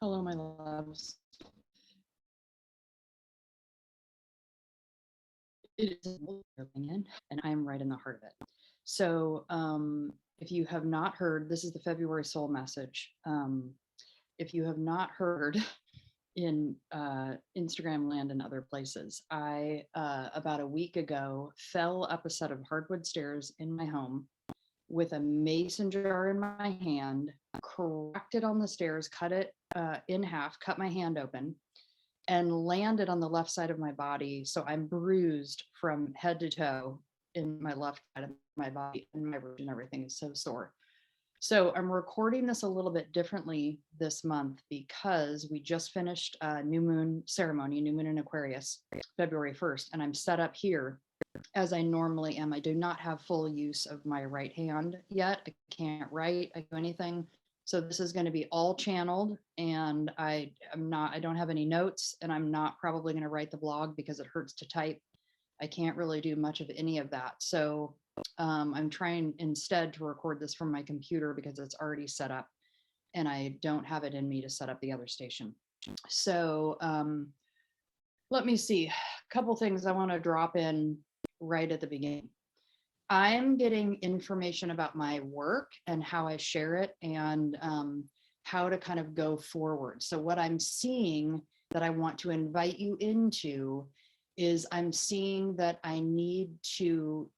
Hello, my loves. It is my opinion, and I'm right in the heart of it. So, if you have not heard, this is the February soul message. If you have not heard in Instagram land and other places, I about a week ago fell up a set of hardwood stairs in my home with a mason jar in my hand, cracked it on the stairs, cut it in half, cut my hand open, and landed on the left side of my body. So I'm bruised from head to toe in my left side of my body, and my ribs and everything is so sore. So I'm recording this a little bit differently this month because we just finished a new moon ceremony, new moon in Aquarius, February 1st, and I'm set up here as I normally am. I do not have full use of my right hand yet. I can't write, I do anything. So this is going to be all channeled, and I don't have any notes, and I'm not probably going to write the blog because it hurts to type. I can't really do much of any of that. So I'm trying instead to record this from my computer because it's already set up and I don't have it in me to set up the other station. So let me see, a couple things I want to drop in right at the beginning. I'm getting information about my work and how I share it, and how to kind of go forward. So what I'm seeing that I want to invite you into is I'm seeing that I need two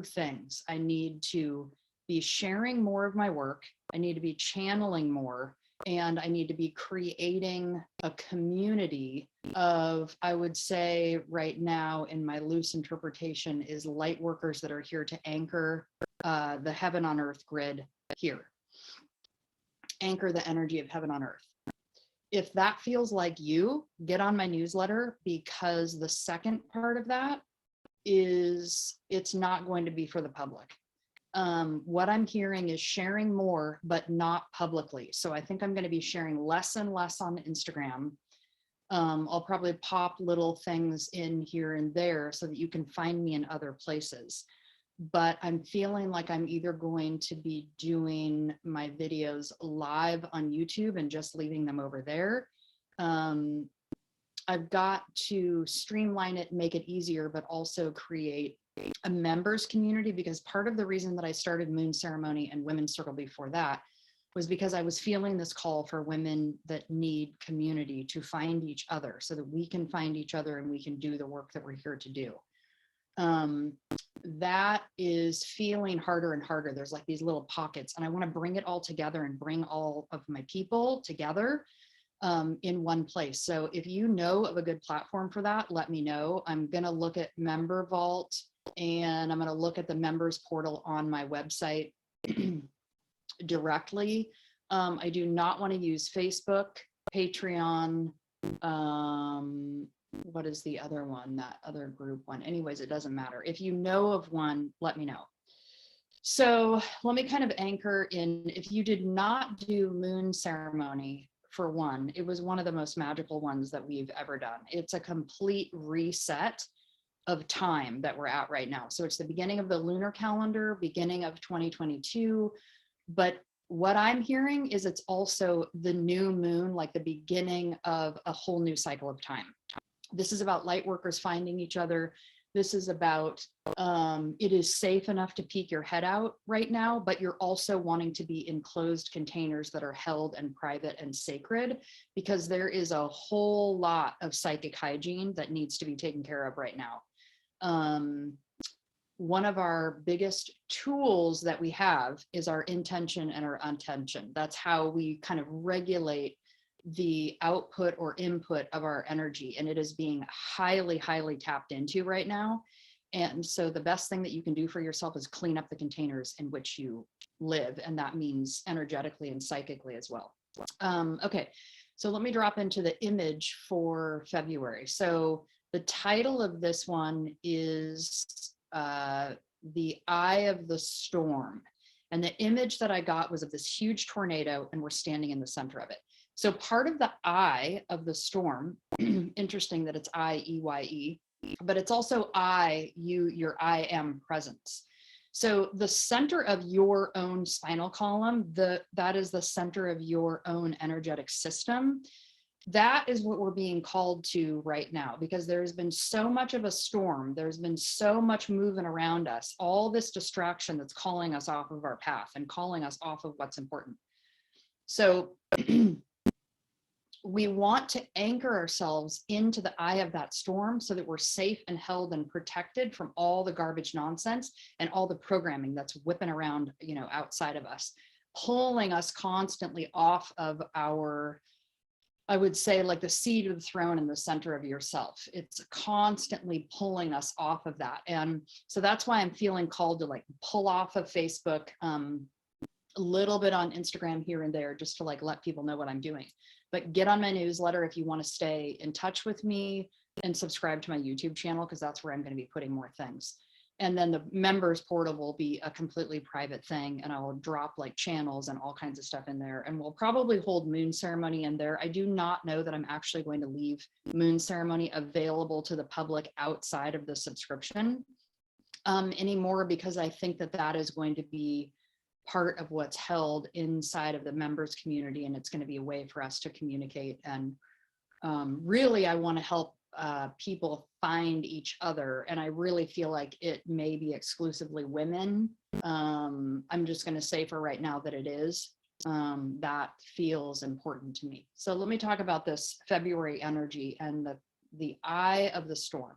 things. I need to be sharing more of my work. I need to be channeling more, and I need to be creating a community of, I would say right now in my loose interpretation, is light workers that are here to anchor the heaven on earth grid here. Anchor the energy of heaven on earth. If that feels like you, get on my newsletter, because the second part of that is it's not going to be for the public. What I'm hearing is sharing more, but not publicly. So I think I'm going to be sharing less and less on Instagram. I'll probably pop little things in here and there so that you can find me in other places. But I'm feeling like I'm either going to be doing my videos live on YouTube and just leaving them over there. I've got to streamline it, make it easier, but also create a members community, because part of the reason that I started Moon Ceremony and Women's Circle before that was because I was feeling this call for women that need community to find each other so that we can find each other and we can do the work that we're here to do. That is feeling harder and harder. There's like these little pockets, and I want to bring it all together and bring all of my people together in one place. So if you know of a good platform for that, let me know. I'm going to look at Member Vault, and I'm going to look at the members portal on my website directly. I do not want to use Facebook, Patreon, what is the other one, that other group one? Anyways, it doesn't matter. If you know of one, let me know. So let me kind of anchor in, if you did not do Moon Ceremony, for one, it was one of the most magical ones that we've ever done. It's a complete reset of time that we're at right now. So it's the beginning of the lunar calendar, beginning of 2022. But what I'm hearing is it's also the new moon, like the beginning of a whole new cycle of time. This is about light workers finding each other. This is about, it is safe enough to peek your head out right now, but you're also wanting to be in closed containers that are held and private and sacred, because there is a whole lot of psychic hygiene that needs to be taken care of right now. One of our biggest tools that we have is our intention and our attention. That's how we kind of regulate the output or input of our energy, and it is being highly, highly tapped into right now. And so the best thing that you can do for yourself is clean up the containers in which you live, and that means energetically and psychically as well. Okay, so let me drop into the image for February. So the title of this one is The Eye of the Storm, and the image that I got was of this huge tornado, and we're standing in the center of it. So part of the eye of the storm, interesting that it's I-E-Y-E, but it's also your I am presence. So the center of your own spinal column, that is the center of your own energetic system. That is what we're being called to right now, because there's been so much of a storm. There's been so much moving around us, all this distraction that's calling us off of our path and calling us off of what's important. So we want to anchor ourselves into the eye of that storm so that we're safe and held and protected from all the garbage nonsense and all the programming that's whipping around, outside of us, pulling us constantly off of our, I would say, like the seat of the throne in the center of yourself. It's constantly pulling us off of that. And so that's why I'm feeling called to like pull off of Facebook, a little bit on Instagram here and there, just to like let people know what I'm doing. But get on my newsletter if you want to stay in touch with me, and subscribe to my YouTube channel, because that's where I'm going to be putting more things. And then the members portal will be a completely private thing, and I will drop like channels and all kinds of stuff in there. And we'll probably hold moon ceremony in there. I do not know that I'm actually going to leave moon ceremony available to the public outside of the subscription anymore, because I think that that is going to be part of what's held inside of the members community, and it's going to be a way for us to communicate. And really, I want to help people find each other, and I really feel like it may be exclusively women. I'm just going to say for right now that it is. That feels important to me. So let me talk about this February energy and the eye of the storm.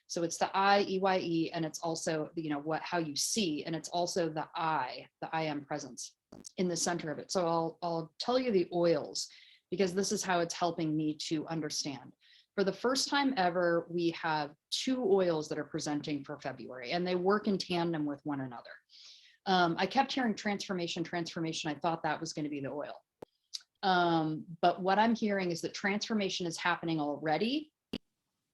So it's the I, EYE, and it's also, how you see, and it's also the I am presence in the center of it. So I'll tell you the oils, because this is how it's helping me to understand. For the first time ever, we have two oils that are presenting for February, and they work in tandem with one another. I kept hearing transformation. I thought that was going to be the oil. But what I'm hearing is that transformation is happening already.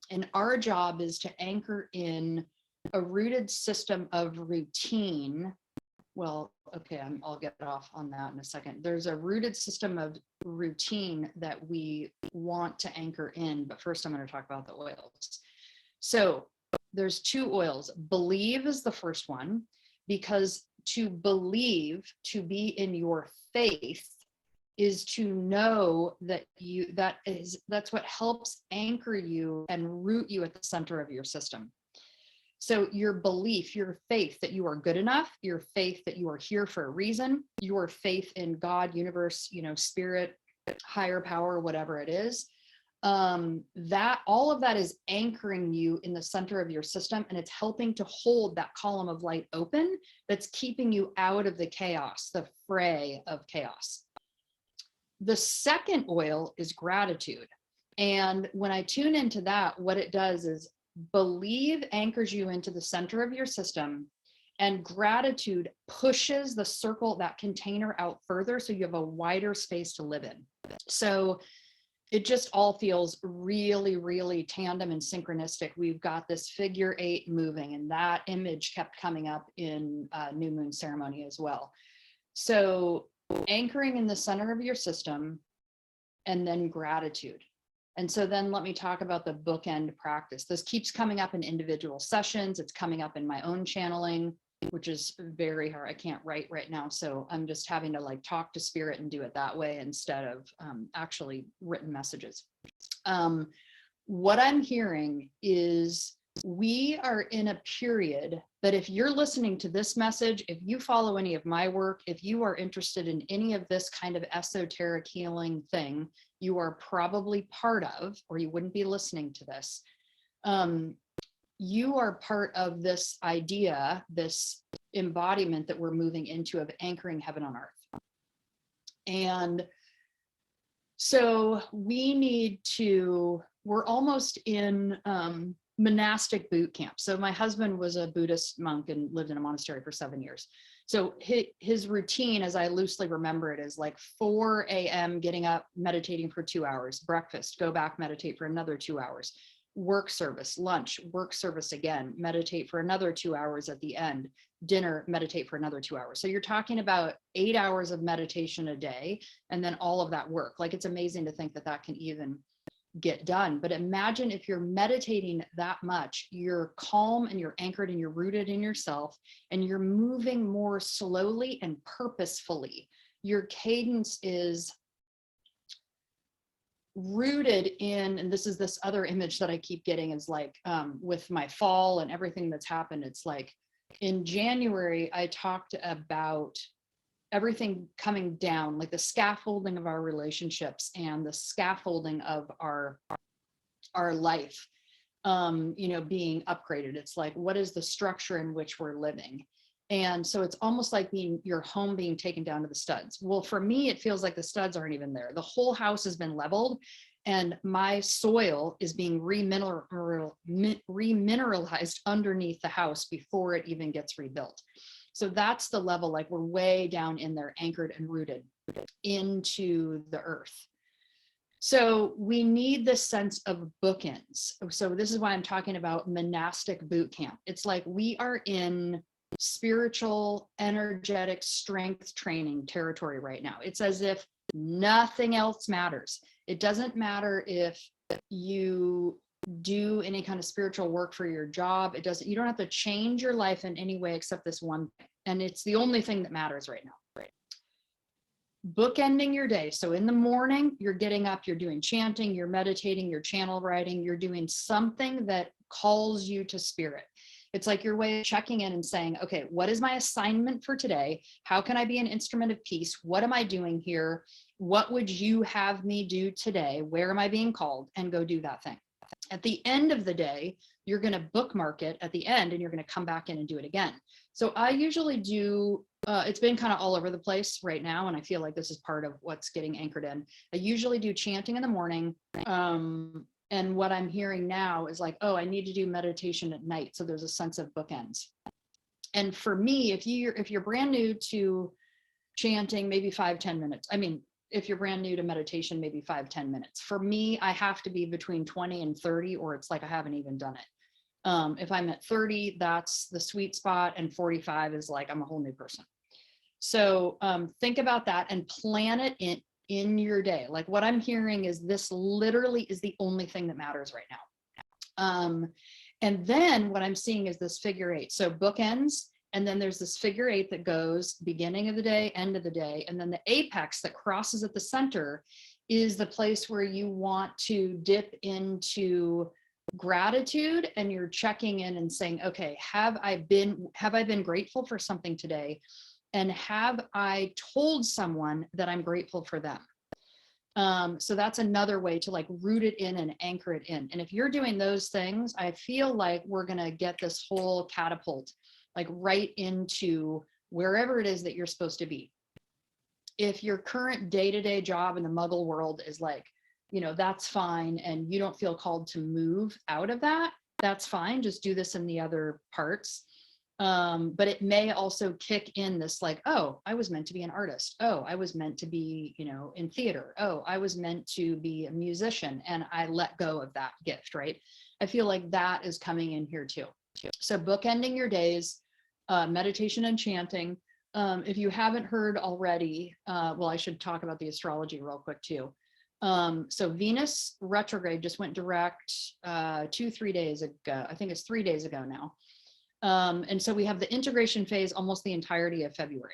And our job is to anchor in a rooted system of routine. Well, okay, I'll get off on that in a second. There's a rooted system of routine that we want to anchor in, but first I'm going to talk about the oils. So there's two oils. Believe is the first one, because to believe, to be in your faith, is to know that that's what helps anchor you and root you at the center of your system. So your belief, your faith that you are good enough, your faith that you are here for a reason, your faith in God, universe, spirit, higher power, whatever it is, that all of that is anchoring you in the center of your system, and it's helping to hold that column of light open that's keeping you out of the chaos, the fray of chaos. The second oil is gratitude. And when I tune into that, what it does is believe anchors you into the center of your system, and gratitude pushes the circle, that container, out further, so you have a wider space to live in. So it just all feels really, really tandem and synchronistic. We've got this figure 8 moving, and that image kept coming up in new moon ceremony as well. So anchoring in the center of your system, and then gratitude. And so then let me talk about the bookend practice. This keeps coming up in individual sessions. It's coming up in my own channeling, which is very hard. I can't write right now, so I'm just having to like talk to spirit and do it that way instead of actually written messages. What I'm hearing is we are in a period that, if you're listening to this message, if you follow any of my work, if you are interested in any of this kind of esoteric healing thing, you are probably part of, or you wouldn't be listening to this. You are part of this idea, this embodiment that we're moving into, of anchoring heaven on earth. And so we're almost in monastic boot camp. So my husband was a Buddhist monk and lived in a monastery for 7 years. So his routine, as I loosely remember it, is like 4 a.m. getting up, meditating for 2 hours, breakfast, go back, meditate for another 2 hours, work service, lunch, work service again, meditate for another 2 hours at the end, dinner, meditate for another 2 hours. So you're talking about 8 hours of meditation a day, and then all of that work. Like, it's amazing to think that that can even get done. But imagine if you're meditating that much, you're calm and you're anchored and you're rooted in yourself, and you're moving more slowly and purposefully. Your cadence is rooted in, and this is this other image that I keep getting, is like with my fall and everything that's happened, it's like in January, I talked about everything coming down, like the scaffolding of our relationships and the scaffolding of our life, being upgraded. It's like, what is the structure in which we're living? And so it's almost like your home being taken down to the studs. Well, for me, it feels like the studs aren't even there. The whole house has been leveled, and my soil is being remineralized underneath the house before it even gets rebuilt. So that's the level, like we're way down in there, anchored and rooted into the earth. So we need this sense of bookends. So this is why I'm talking about monastic boot camp. It's like we are in spiritual, energetic strength training territory right now. It's as if nothing else matters. It doesn't matter if you do any kind of spiritual work for your job. You don't have to change your life in any way except this one thing. And it's the only thing that matters right now. Right. Bookending your day. So in the morning, you're getting up, you're doing chanting, you're meditating, you're channel writing, you're doing something that calls you to spirit. It's like your way of checking in and saying, okay, what is my assignment for today? How can I be an instrument of peace? What am I doing here? What would you have me do today? Where am I being called? And go do that thing. At the end of the day, you're going to bookmark it at the end, and you're going to come back in and do it again. So I usually do, it's been kind of all over the place right now, and I feel like this is part of what's getting anchored in. I usually do chanting in the morning. And what I'm hearing now is like, oh, I need to do meditation at night. So there's a sense of bookends. And for me, if you're brand new to chanting, maybe 5-10 minutes. I mean, if you're brand new to meditation, maybe 5-10 minutes. For me, I have to be between 20 and 30, or it's like I haven't even done it. If I'm at 30, that's the sweet spot, and 45 is like I'm a whole new person. So think about that and plan it in your day. Like what I'm hearing is this literally is the only thing that matters right now. And then what I'm seeing is this figure 8. So bookends, and then there's this figure 8 that goes beginning of the day, end of the day. And then the apex that crosses at the center is the place where you want to dip into gratitude, and you're checking in and saying, okay, have I been grateful for something today? And have I told someone that I'm grateful for them? So that's another way to like root it in and anchor it in. And if you're doing those things, I feel like we're going to get this whole catapult like right into wherever it is that you're supposed to be. If your current day-to-day job in the Muggle world is like, that's fine, and you don't feel called to move out of that, that's fine. Just do this in the other parts. But it may also kick in this like, oh, I was meant to be an artist. Oh, I was meant to be, in theater. Oh, I was meant to be a musician, and I let go of that gift, right? I feel like that is coming in here too. So bookending your days, meditation and chanting. If you haven't heard already, well, I should talk about the astrology real quick too. So Venus retrograde just went direct 2-3 days ago. I think it's 3 days ago now. And so we have the integration phase almost the entirety of February.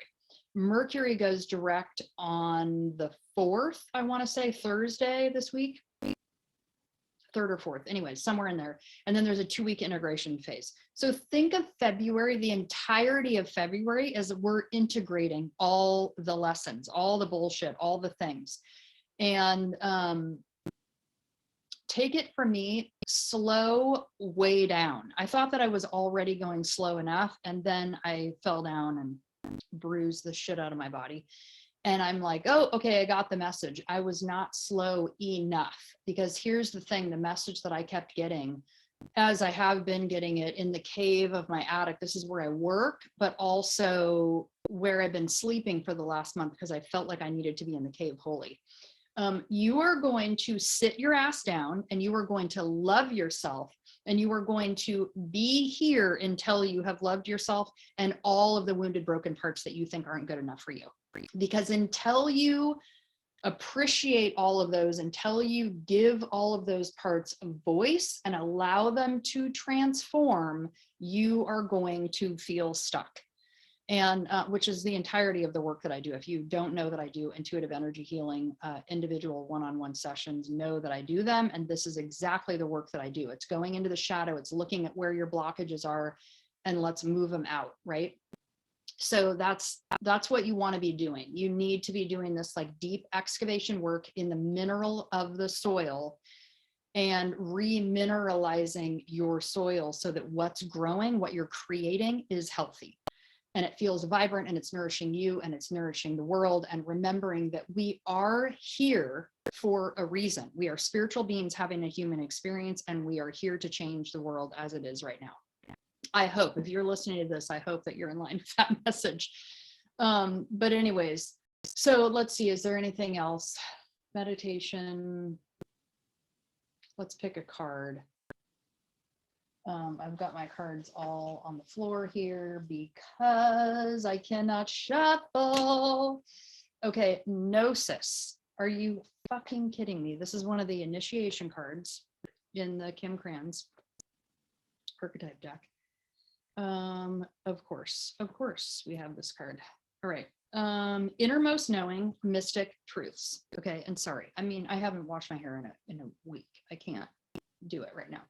Mercury goes direct on the 4th, I want to say Thursday this week, 3rd or 4th, anyways, somewhere in there. And then there's a 2-week integration phase. So think of February, the entirety of February, as we're integrating all the lessons, all the bullshit, all the things. And take it from me, slow way down. I thought that I was already going slow enough, and then I fell down and bruised the shit out of my body. And I'm like, oh, okay, I got the message. I was not slow enough, because here's the thing, the message that I kept getting, as I have been getting it in the cave of my attic. This is where I work, but also where I've been sleeping for the last month, because I felt like I needed to be in the cave wholly. You are going to sit your ass down, and you are going to love yourself, and you are going to be here until you have loved yourself and all of the wounded, broken parts that you think aren't good enough for you. Because until you appreciate all of those until you give all of those parts a voice and allow them to transform, you are going to feel stuck. And which is the entirety of the work that I do. If you don't know that I do intuitive energy healing, individual one-on-one sessions, know that I do them. And this is exactly the work that I do. It's going into the shadow. It's looking at where your blockages are and let's move them out, right? So that's what you want to be doing. You need to be doing this like deep excavation work in the mineral of the soil and remineralizing your soil so that what's growing, what you're creating is healthy. And it feels vibrant and it's nourishing you and it's nourishing the world. And remembering that we are here for a reason. We are spiritual beings having a human experience, and we are here to change the world as it is right now. I hope, if you're listening to this, I hope that you're in line with that message. But anyways, so let's see, is there anything else? Meditation. Let's pick a card. I've got my cards all on the floor here because I cannot shuffle. Okay, Gnosis. Are you fucking kidding me? This is one of the initiation cards in the Kim Krans archetype deck. Of course, we have this card. All right. Innermost knowing, mystic truths. Okay, and sorry. I mean, I haven't washed my hair in a week. I can't do it right now.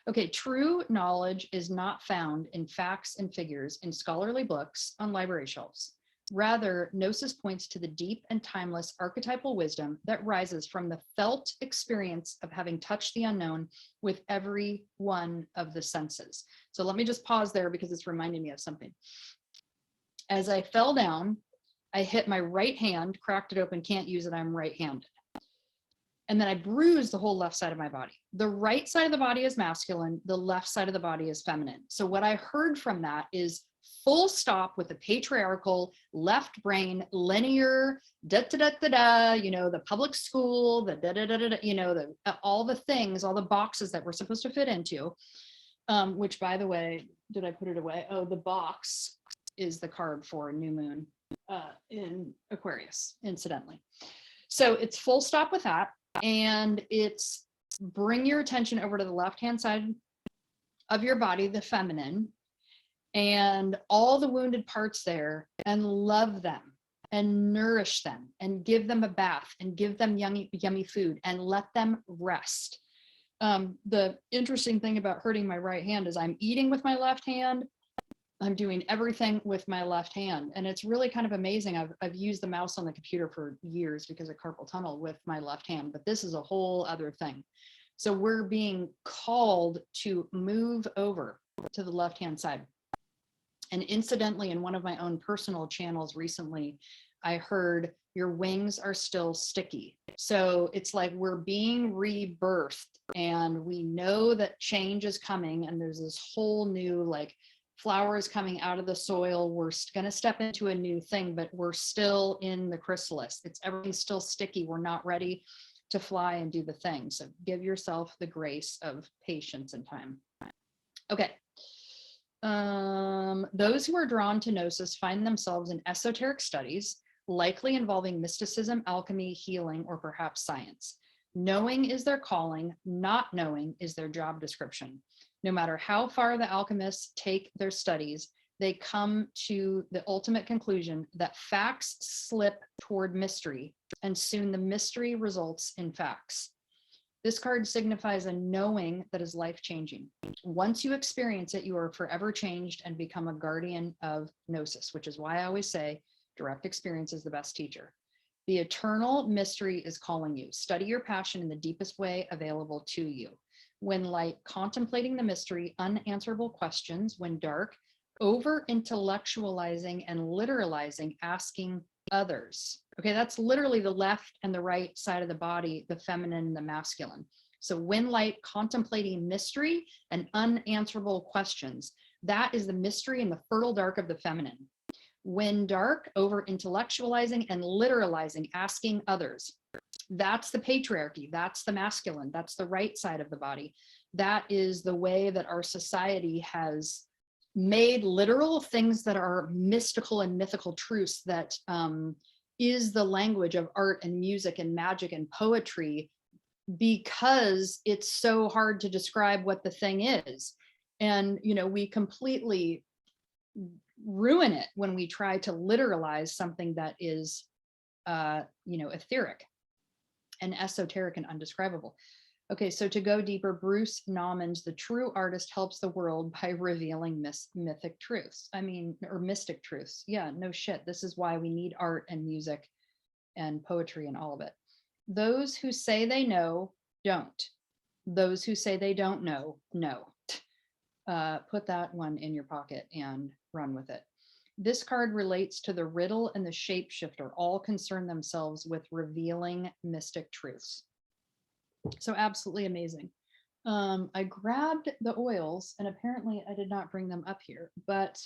Okay, true knowledge is not found in facts and figures in scholarly books on library shelves. Rather, Gnosis points to the deep and timeless archetypal wisdom that rises from the felt experience of having touched the unknown with every one of the senses. So let me just pause there because it's reminding me of something. As I fell down, I hit my right hand, cracked it open, can't use it, I'm right-handed. And then I bruised the whole left side of my body. The right side of the body is masculine, the left side of the body is feminine. So what I heard from that is full stop with the patriarchal left brain, linear, the public school, all the things, all the boxes that we're supposed to fit into, which, by the way, did I put it away? Oh, the box is the card for new moon in Aquarius, incidentally. So it's full stop with that. And it's bring your attention over to the left-hand side of your body, the feminine, and all the wounded parts there, and love them and nourish them and give them a bath and give them yummy food and let them rest. The interesting thing about hurting my right hand is I'm eating with my left hand. I'm doing everything with my left hand. And it's really kind of amazing. I've used the mouse on the computer for years because of carpal tunnel with my left hand, but this is a whole other thing. So we're being called to move over to the left-hand side. And incidentally, in one of my own personal channels recently, I heard your wings are still sticky. So it's like we're being rebirthed and we know that change is coming and there's this whole new flowers coming out of the soil. We're going to step into a new thing, but we're still in the chrysalis. Everything's still sticky. We're not ready to fly and do the thing. So give yourself the grace of patience and time. Okay. Those who are drawn to Gnosis find themselves in esoteric studies, likely involving mysticism, alchemy, healing, or perhaps science. Knowing is their calling, not knowing is their job description. No matter how far the alchemists take their studies, they come to the ultimate conclusion that facts slip toward mystery, and soon the mystery results in facts. This card signifies a knowing that is life-changing. Once you experience it, you are forever changed and become a guardian of Gnosis, which is why I always say direct experience is the best teacher. The eternal mystery is calling you. Study your passion in the deepest way available to you. When light, contemplating the mystery, unanswerable questions. When dark, over-intellectualizing and literalizing, asking others. Okay, that's literally the left and the right side of the body, the feminine and the masculine. So when light, contemplating mystery and unanswerable questions. That is the mystery and the fertile dark of the feminine. When dark, over-intellectualizing and literalizing, asking others. That's the patriarchy. That's the masculine. That's the right side of the body. That is the way that our society has made literal things that are mystical and mythical truths that is the language of art and music and magic and poetry, because it's so hard to describe what the thing is. And, we completely ruin it when we try to literalize something that is, etheric and esoteric and undescribable. Okay, so to go deeper, Bruce Nauman's The True Artist Helps the World by Revealing Mythic Truths. Or mystic truths. Yeah, no shit. This is why we need art and music and poetry and all of it. Those who say they know, don't. Those who say they don't know. Put that one in your pocket and run with it. This card relates to the riddle and the shapeshifter, all concern themselves with revealing mystic truths. So absolutely amazing. I grabbed the oils and apparently I did not bring them up here, but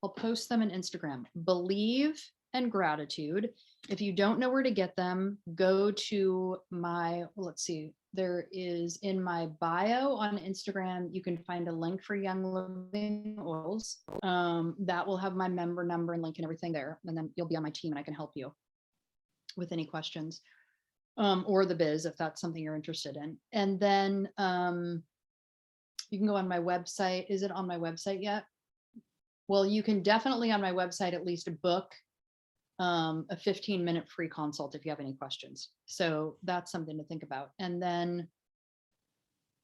I'll post them on Instagram. Believe and Gratitude. If you don't know where to get them, go to my, let's see, there is in my bio on Instagram, you can find a link for Young Living Oils. That will have my member number and link and everything there. And then you'll be on my team and I can help you with any questions. Or the biz, if that's something you're interested in. And then you can go on my website. Is it on my website yet? Well, you can definitely on my website at least book a 15-minute free consult if you have any questions. So that's something to think about. And then,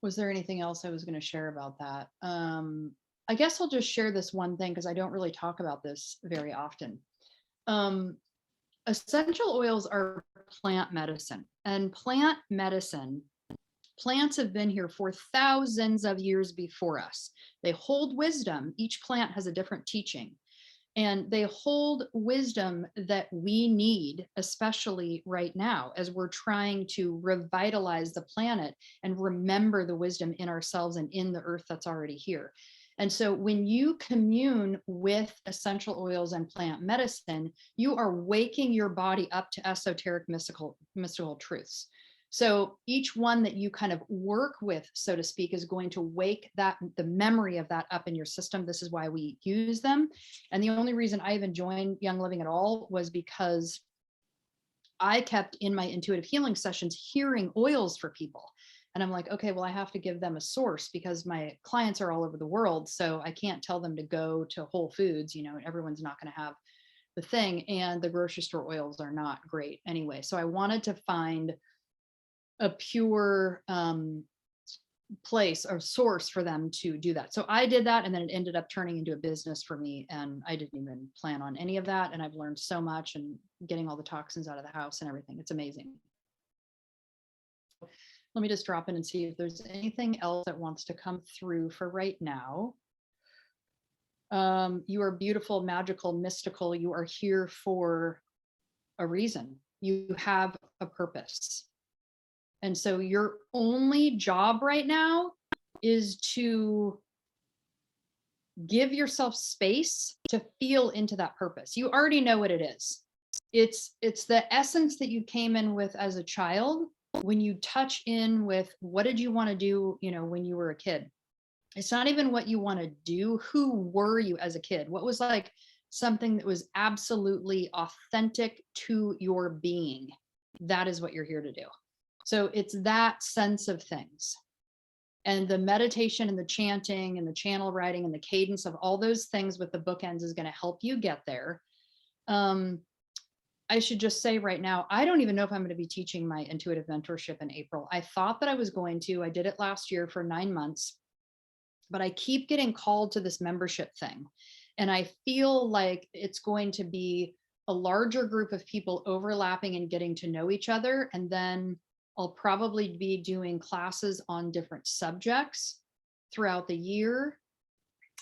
was there anything else I was going to share about that? I guess I'll just share this one thing because I don't really talk about this very often. Essential oils are plant medicine, and plant medicine, plants have been here for thousands of years before us. They hold wisdom. Each plant has a different teaching, and they hold wisdom that we need, especially right now, as we're trying to revitalize the planet and remember the wisdom in ourselves and in the earth that's already here. And so when you commune with essential oils and plant medicine, you are waking your body up to esoteric mystical truths. So each one that you kind of work with, so to speak, is going to wake the memory of that up in your system. This is why we use them. And the only reason I even joined Young Living at all was because I kept in my intuitive healing sessions hearing oils for people. And I'm like, okay, well, I have to give them a source because my clients are all over the world. So I can't tell them to go to Whole Foods, everyone's not going to have the thing. And the grocery store oils are not great anyway. So I wanted to find a pure place or source for them to do that. So I did that, and then it ended up turning into a business for me, and I didn't even plan on any of that. And I've learned so much and getting all the toxins out of the house and everything. It's amazing. Let me just drop in and see if there's anything else that wants to come through for right now. You are beautiful, magical, mystical. You are here for a reason. You have a purpose. And so your only job right now is to give yourself space to feel into that purpose. You already know what it is. It's the essence that you came in with as a child. When you touch in with what did you want to do, when you were a kid? It's not even what you want to do. Who were you as a kid? What was like something that was absolutely authentic to your being? That is what you're here to do. So it's that sense of things. And the meditation and the chanting and the channel writing and the cadence of all those things with the bookends is going to help you get there. I should just say right now, I don't even know if I'm going to be teaching my intuitive mentorship in April. I thought that I was going to. I did it last year for 9 months, but I keep getting called to this membership thing. And I feel like it's going to be a larger group of people overlapping and getting to know each other. And then I'll probably be doing classes on different subjects throughout the year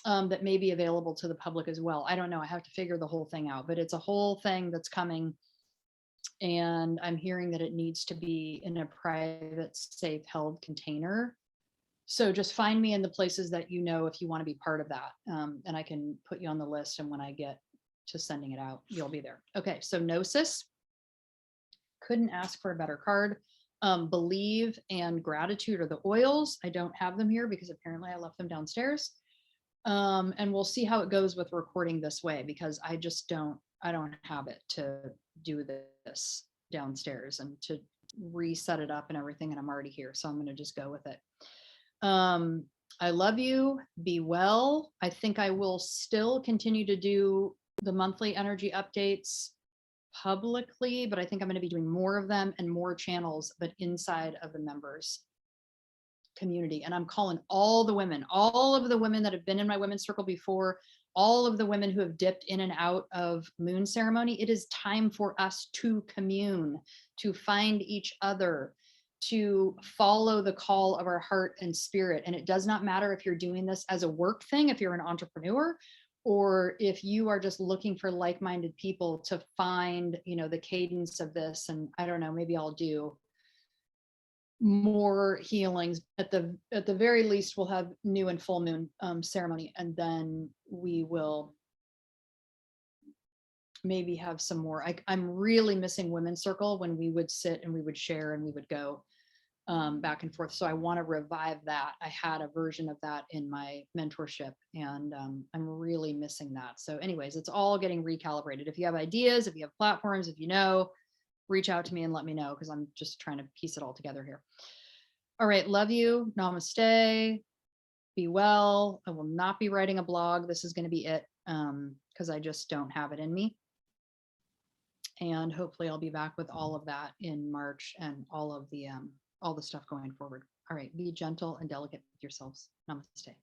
that may be available to the public as well. I don't know. I have to figure the whole thing out, but it's a whole thing that's coming. And I'm hearing that it needs to be in a private, safe, held container. So just find me in the places that you know if you want to be part of that. And I can put you on the list. And when I get to sending it out, you'll be there. Okay, so Gnosis. Couldn't ask for a better card. Believe and Gratitude are the oils. I don't have them here because apparently I left them downstairs. And we'll see how it goes with recording this way because I don't have it to do this downstairs and to reset it up and everything. And I'm already here. So I'm going to just go with it. I love you. Be well. I think I will still continue to do the monthly energy updates publicly, but I think I'm going to be doing more of them and more channels, but inside of the members community. And I'm calling all the women, all of the women that have been in my women's circle before, all of the women who have dipped in and out of moon ceremony. It is time for us to commune, to find each other, to follow the call of our heart and spirit. And it does not matter if you're doing this as a work thing, if you're an entrepreneur, or if you are just looking for like-minded people to find, you know, the cadence of this. And I don't know, maybe I'll do more healings. At the very least, we'll have new and full moon ceremony, and then we will maybe have some more. I'm really missing women's circle when we would sit and we would share and we would go back and forth. So I want to revive that. I had a version of that in my mentorship, and I'm really missing that. So anyways, it's all getting recalibrated. If you have ideas, if you have platforms, if you know, reach out to me and let me know, because I'm just trying to piece it all together here. All right. Love you. Namaste. Be well. I will not be writing a blog. This is going to be it, because I just don't have it in me. And hopefully I'll be back with all of that in March and all the stuff going forward. All right. Be gentle and delicate with yourselves. Namaste.